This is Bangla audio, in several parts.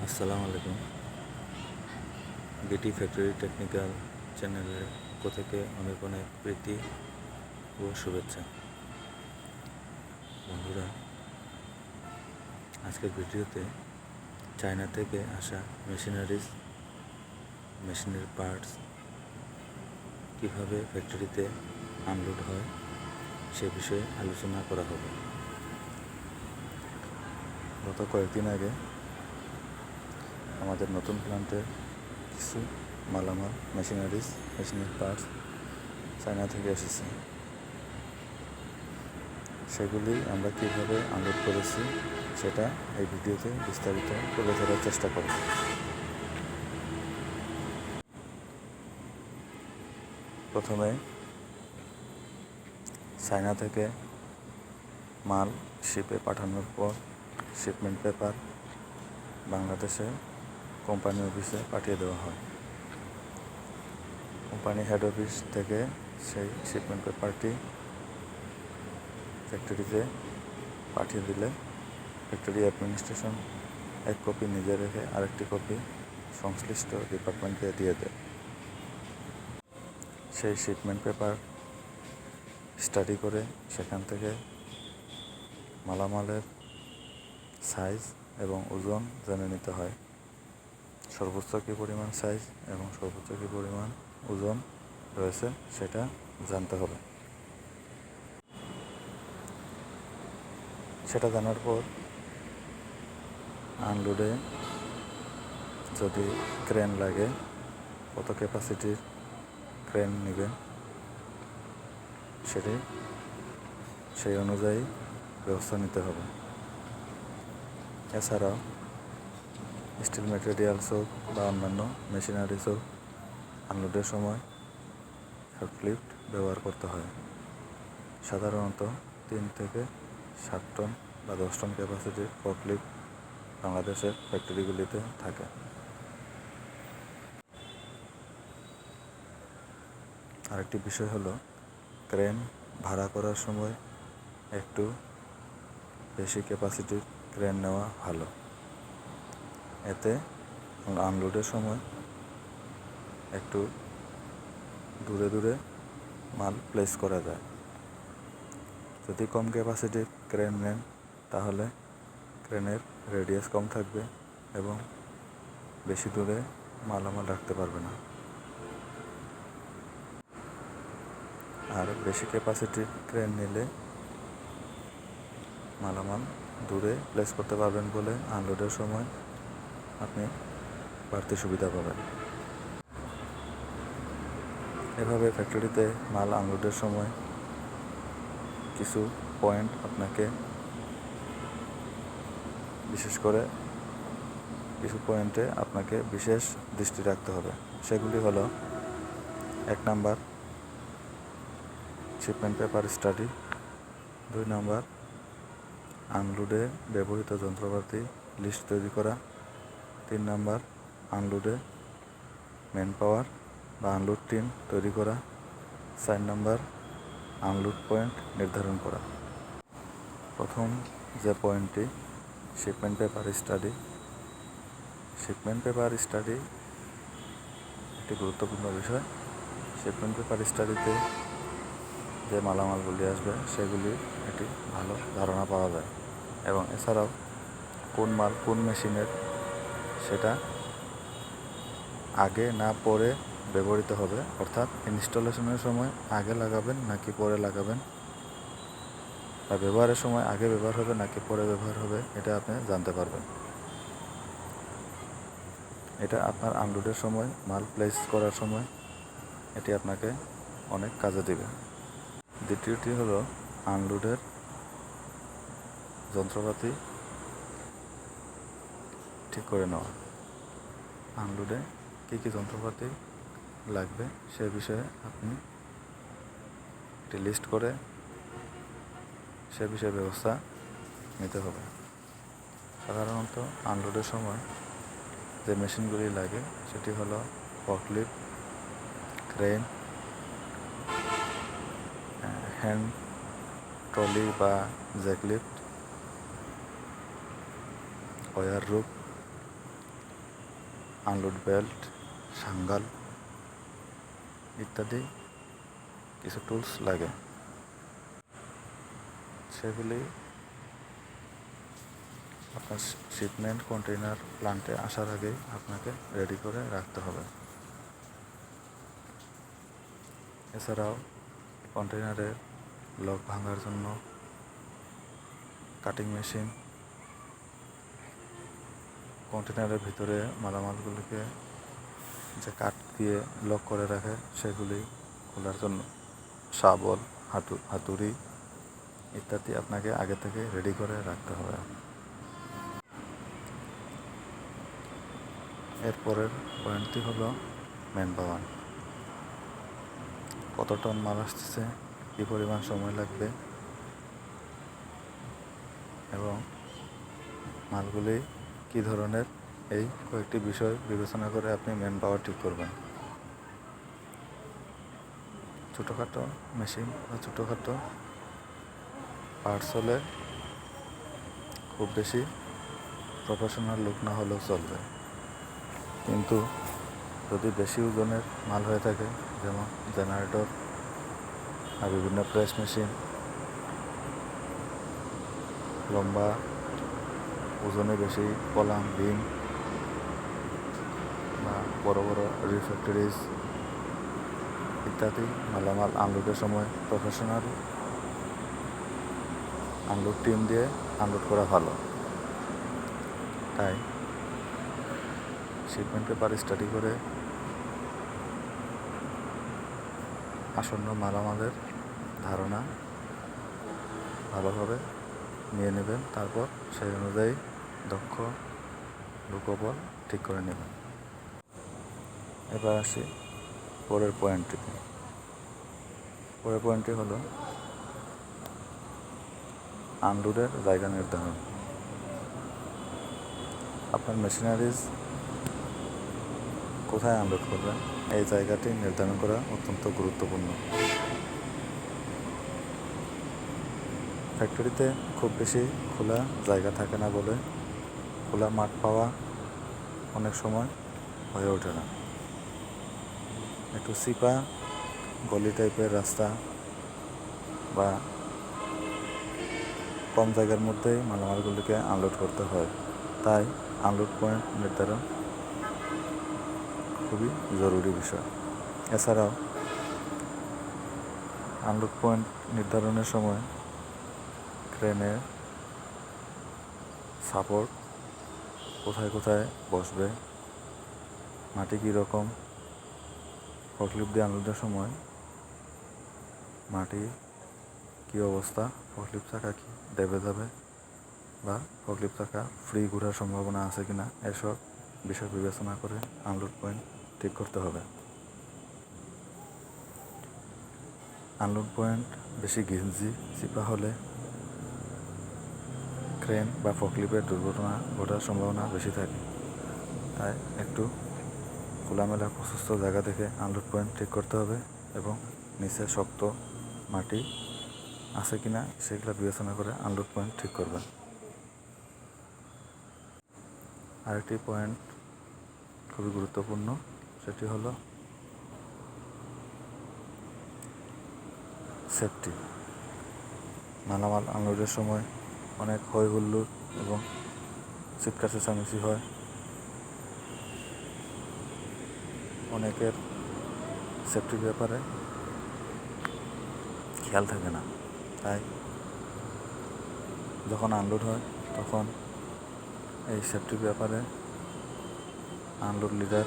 আসসালামু আলাইকুম। বিটি ফ্যাক্টরি টেকনিক্যাল চ্যানেলের পক্ষ থেকে অনেক অনেক প্রীতি ও শুভেচ্ছা। বন্ধুরা, আজকের ভিডিওতে চায়না থেকে আসা মেশিনের পার্টস কীভাবে ফ্যাক্টরিতে আনলোড হয় সে বিষয়ে আলোচনা করা হবে। গত কয়েকদিন আগে আমাদের নতুন প্ল্যান্টের কিছু মালামাল মেশিনের পার্টস চায়না থেকে এসেছে। সেগুলি আমরা কীভাবে আনলোড করেছি সেটা এই ভিডিওতে বিস্তারিত তুলে ধরার চেষ্টা করব। প্রথমে চায়না থেকে মাল শিপে পাঠানোর পর শিপমেন্ট পেপার বাংলাদেশে কোম্পানি অফিসে পাঠিয়ে দেওয়া হয়। কোম্পানি হেড অফিস থেকে সেই শিপমেন্ট পেপারটি ফ্যাক্টরিতে পাঠিয়ে দিলে ফ্যাক্টরি অ্যাডমিনিস্ট্রেশন এক কপি নিজে রেখে আরেকটি কপি সংশ্লিষ্ট ডিপার্টমেন্টকে দিয়ে দেয়। সেই শিপমেন্ট পেপার স্টাডি করে সেখান থেকে মালামালের সাইজ এবং ওজন জেনে নিতে হয়। সর্বোচ্চ কী পরিমাণ সাইজ এবং সর্বোচ্চ কী পরিমাণ ওজন রয়েছে সেটা জানতে হবে। সেটা জানার পর আনলোডে যদি ক্রেন লাগে, কত ক্যাপাসিটির ক্রেন নেবে সেই অনুযায়ী ব্যবস্থা নিতে হবে। এছাড়াও স্টিল ম্যাটেরিয়ালস হোক বা অন্যান্য মেশিনারিজ হোক, আনলোডের সময় ফোর্কলিফট ব্যবহার করতে হয়। সাধারণত 3 থেকে 7 টন বা 10 টন ক্যাপাসিটির ফোর্কলিফট বাংলাদেশের ফ্যাক্টরিগুলিতে থাকে। আরেকটি বিষয় হলো, ক্রেন ভাড়া করার সময় একটু বেশি ক্যাপাসিটির ক্রেন নেওয়া ভালো। এতে আনলোডের সময় একটু দূরে দূরে মাল প্লেস করা যায়। যদি কম ক্যাপাসিটির ক্রেন নেন তাহলে ক্রেনের রেডিয়াস কম থাকবে এবং বেশি দূরে মালামাল রাখতে পারবে না। আর বেশি ক্যাপাসিটির ক্রেন নিলে মালামাল দূরে প্লেস করতে পারবেন বলে আনলোডের সময় আপনি বাড়তি সুবিধা পাবেন। এভাবে ফ্যাক্টরিতে মাল আনলোডের সময় কিছু পয়েন্ট আপনাকে বিশেষ দৃষ্টি রাখতে হবে। সেগুলি হলো: 1 number shipment paper study, 2 number আনলোডে ব্যবহৃত যন্ত্রপাতি লিস্ট তৈরি করা, 3 নাম্বার আনলোডে ম্যান পাওয়ার বা আনলোড টিম তৈরি করা, 4 নাম্বার আনলোড পয়েন্ট নির্ধারণ করা। প্রথম যে পয়েন্টটি shipment paper study. Shipment paper study একটি গুরুত্বপূর্ণ বিষয়। শিপমেন্ট পেপার স্টাডিতে যে মালামালগুলি আসবে সেগুলির একটি ভালো ধারণা পাওয়া যায় এবং এছাড়াও কোন মাল কোন মেশিনের সেটা আগে না পরে ব্যবহৃত হবে, অর্থাৎ ইনস্টলেশনের সময় আগে লাগাবেন নাকি পরে লাগাবেন, বা ব্যবহারের সময় আগে ব্যবহার হবে নাকি পরে ব্যবহার হবে, এটা আপনি জানতে পারবেন। এটা আপনার আনলোডের সময়, মাল প্লেস করার সময় এটি আপনাকে অনেক কাজে দেবে। দ্বিতীয়টি হলো আনলোডের যন্ত্রপাতি ঠিক করে নেওয়া। আনলোডে কী কী যন্ত্রপাতি লাগবে সে বিষয়ে আপনি একটি লিস্ট করে সে বিষয়ে ব্যবস্থা নিতে হবে। সাধারণত আনলোডের সময় যে মেশিনগুলি লাগে সেটি হলো ফর্কলিফট, ক্রেন, হ্যান্ড ট্রলি বা জ্যাকলিফট, ওয়ার রুপ, আনলোড বেল্ট, সাঙ্গাল ইত্যাদি কিছু টুলস লাগে। সেগুলি আপনার শিপমেন্ট কন্টেইনার প্ল্যান্টে আসার আগেই আপনাকে রেডি করে রাখতে হবে। এছাড়াও কন্টেইনারের লক ভাঙার জন্য কাটিং মেশিন, কন্টেইনারের ভিতরে মালামালগুলিকে যে কাঠ দিয়ে লক করে রাখে সেগুলি খোলার জন্য শাবল, হাতুড়ি ইত্যাদি আপনাকে আগে থেকে রেডি করে রাখতে হবে। এরপরের পয়েন্টটি হলো ম্যান পাওয়ার। কত টন মাল আসতেছে, কী পরিমাণ সময় লাগবে এবং মালগুলি কী ধরনের, এই কয়েকটি বিষয় বিবেচনা করে আপনি ম্যান পাওয়ার ঠিক করবেন। ছোটোখাটো মেশিন বা ছোটোখাটো পার্টস হলে খুব বেশি প্রফেশনাল লোক না হলেও চলবে, কিন্তু যদি বেশি ওজনের মাল হয়ে থাকে, যেমন জেনারেটর আর বিভিন্ন প্রেস মেশিন, লম্বা ওজনে বেশি কলাম, বিম বা বড় বড় রিফ্যাক্টরিজ ইত্যাদি মালামাল আনলোডের সময় প্রফেশনাল আনলোড টিম দিয়ে আনলোড করা ভালো। তাই শিপমেন্ট পেপার স্টাডি করে আসন্ন মালামালের ধারণা ভালোভাবে নিয়ে নেবেন, তারপর সেই অনুযায়ী দক্ষ লোকবল ঠিক করে নেবেন। এবার আসি পরের পয়েন্টটিতে। পরের পয়েন্টটি হলো আনলোডের জায়গা নির্ধারণ। আপনার মেশিনারিজ কোথায় আনলোড করবেন এই জায়গাটি নির্ধারণ করা অত্যন্ত গুরুত্বপূর্ণ। ফ্যাক্টরিতে খুব বেশি খোলা জায়গা থাকে না বলে খোলা মাঠ পাওয়া অনেক সময় হয়ে ওঠে না। একটু চিপা গলি টাইপের রাস্তা বা কম জায়গার মধ্যেই মালামালগুলিকে আনলোড করতে হয়, তাই আনলোড পয়েন্ট নির্ধারণ খুবই জরুরি বিষয়। এছাড়াও আনলোড পয়েন্ট নির্ধারণের সময় ক্রেনের সাপোর্ট কোথায় কোথায় বসবে, মাটি কীরকম, ফর্কলিফট দিয়ে আনলোডের সময় মাটি কী অবস্থা, ফর্কলিফট চাকা কি দেবে যাবে বা ফর্কলিফট চাকা ফ্রি ঘোরার সম্ভাবনা আছে কিনা, এসব বিষয় বিবেচনা করে আনলোড পয়েন্ট ঠিক করতে হবে। আনলোড পয়েন্ট বেশি ঘিঞ্জি চিপা হলে ক্রেন বা ফর্কলিফটের দুর্ঘটনা ঘটার সম্ভাবনা বেশি থাকে, তাই একটু খোলামেলা প্রশস্ত জায়গা থেকে আনলোড পয়েন্ট ঠিক করতে হবে এবং নিচে শক্ত মাটি আছে কিনা সেগুলো বিবেচনা করে আনলোড পয়েন্ট ঠিক করবেন। আরেকটি পয়েন্ট খুবই গুরুত্বপূর্ণ, সেটি হলো সেফটি। মালামাল আনলোডের সময় অনেক হই হুল্লোড় এবং চিৎকার চেঁচামেচি হয়, অনেকের সেফটির ব্যাপারে খেয়াল থাকে না, তাই যখন আনলোড হয় তখন এই সেফটির ব্যাপারে আনলোড লিডার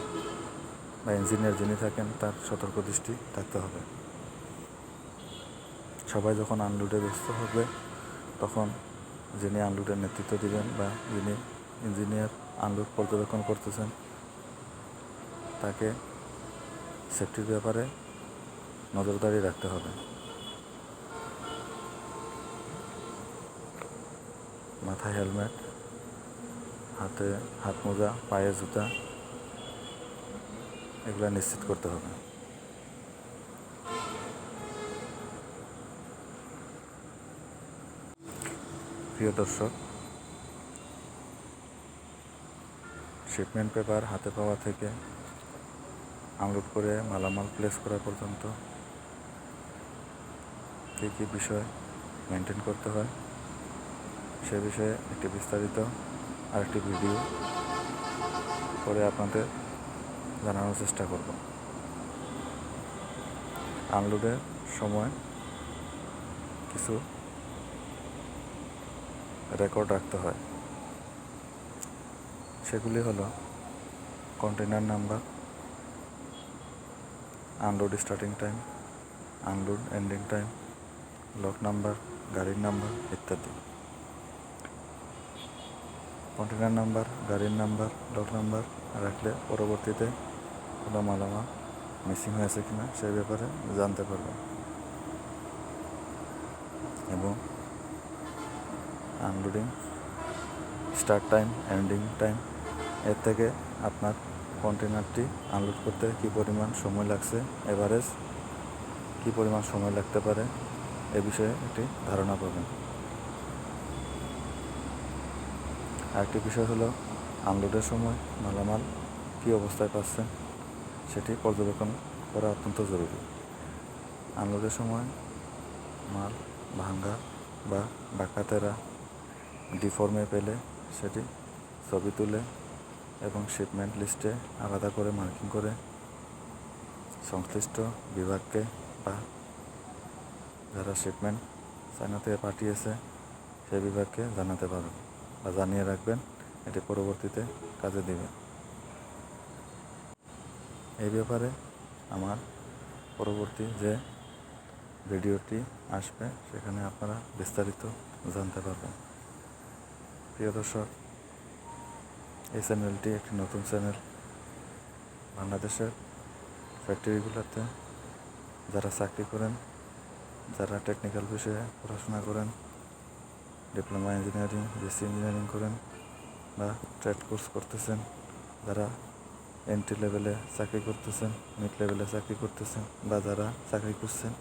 বা ইঞ্জিনিয়ার যিনি থাকেন তার সতর্ক দৃষ্টি থাকতে হবে। সবাই যখন আনলোডে ব্যস্ত হবে তখন যিনি আনলোডের নেতৃত্ব দিবেন বা যিনি ইঞ্জিনিয়ার আনলোড পর্যবেক্ষণ করতেছেন তাকে সেফটির ব্যাপারে নজরদারি রাখতে হবে। মাথায় হেলমেট, হাতে হাত মোজা, পায়ে জুতা এগুলো নিশ্চিত করতে হবে। প্রিয় দর্শক, শিপমেন্ট পেপার হাতে পাওয়া থেকে আনলোড করে মালামাল প্লেস করা পর্যন্ত কী কী বিষয় মেনটেন করতে হয় সে বিষয়ে একটি বিস্তারিত আরেকটি ভিডিও করে আপনাদের জানানোর চেষ্টা করব। আনলোডের সময় কিছু রেকর্ড রাখতে হয়, সেগুলি হলো container number, unload starting time, unload ending time, lock number, গাড়ির নাম্বার ইত্যাদি। কন্টেনার নাম্বার, গাড়ির নাম্বার, লক নাম্বার রাখলে পরবর্তীতে কোনো মালামাল মিসিং হয়েছে কিনা সেই ব্যাপারে জানতে পারবেন। এবং unloading start time, ending time, এর থেকে আপনার কন্টেনারটি আনলোড করতে কী পরিমাণ সময় লাগছে, এভারেজ কী পরিমাণ সময় লাগতে পারে এ বিষয়ে একটি ধারণা পাবেন। আরেকটি বিষয় হলো আনলোডের সময় মালামাল কী অবস্থায় পাচ্ছেন সেটি পর্যবেক্ষণ করা অত্যন্ত জরুরি। আনলোডের সময় মাল ভাঙ্গা বা বাঁকাতেরা ডিফর্মে পেলে সেটি ছবি তুলে এবং শিপমেন্ট লিস্টে আলাদা করে মার্কিং করে সংশ্লিষ্ট বিভাগকে বা যারা শিপমেন্ট চায়না থেকে পাঠিয়েছে সেই বিভাগকে জানাতে পারবেন বা জানিয়ে রাখবেন, এটি পরবর্তীতে কাজে দেবে। এই ব্যাপারে আমার পরবর্তী যে ভিডিওটি আসবে সেখানে আপনারা বিস্তারিত জানতে পারবেন। প্রিয় দর্শক, এই চ্যানেলটি একটি নতুন চ্যানেল। বাংলাদেশের ফ্যাক্টরিগুলোতে যারা চাকরি করেন, যারা টেকনিক্যাল বিষয়ে পড়াশোনা করেন, ডিপ্লোমা ইঞ্জিনিয়ারিং, বিএসসি ইঞ্জিনিয়ারিং করেন বা ট্রেড কোর্স করতেছেন, যারা এন্ট্রি লেভেলে চাকরি করতেছেন, মিড লেভেলে চাকরি করতেছেন বা যারা চাকরি করছেন,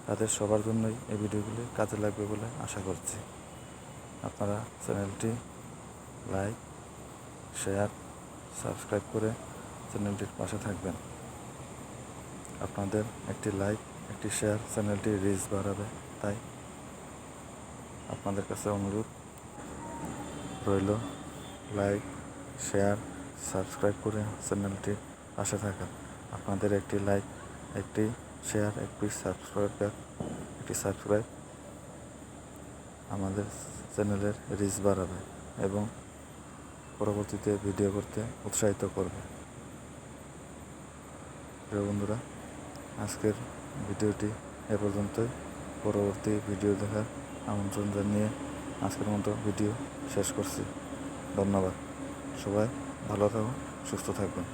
তাদের সবার জন্যই এই ভিডিওগুলি কাজে লাগবে বলে আশা করছি। আপনারা চ্যানেলটি লাইক, শেয়ার, সাবস্ক্রাইব করে চ্যানেলটির পাশে থাকবেন। আপনাদের একটি লাইক, একটি শেয়ার চ্যানেলটি রিচ বাড়াবে, তাই আপনাদের কাছে অনুরোধ রইল লাইক, শেয়ার, সাবস্ক্রাইব করে চ্যানেলটির পাশে থাকা। আপনাদের একটি লাইক, একটি শেয়ার, একটি সাবস্ক্রাইব আমাদের চ্যানেলের রিচ বাড়াবে এবং পরবর্তীতে ভিডিও করতে উৎসাহিত করবে। প্রিয় বন্ধুরা, আজকের ভিডিওটি এ পর্যন্তই। পরবর্তী ভিডিও দেখার আমন্ত্রণ জানিয়ে আজকের মতো ভিডিও শেষ করছি। ধন্যবাদ। সবাই ভালো থাকুন, সুস্থ থাকবেন।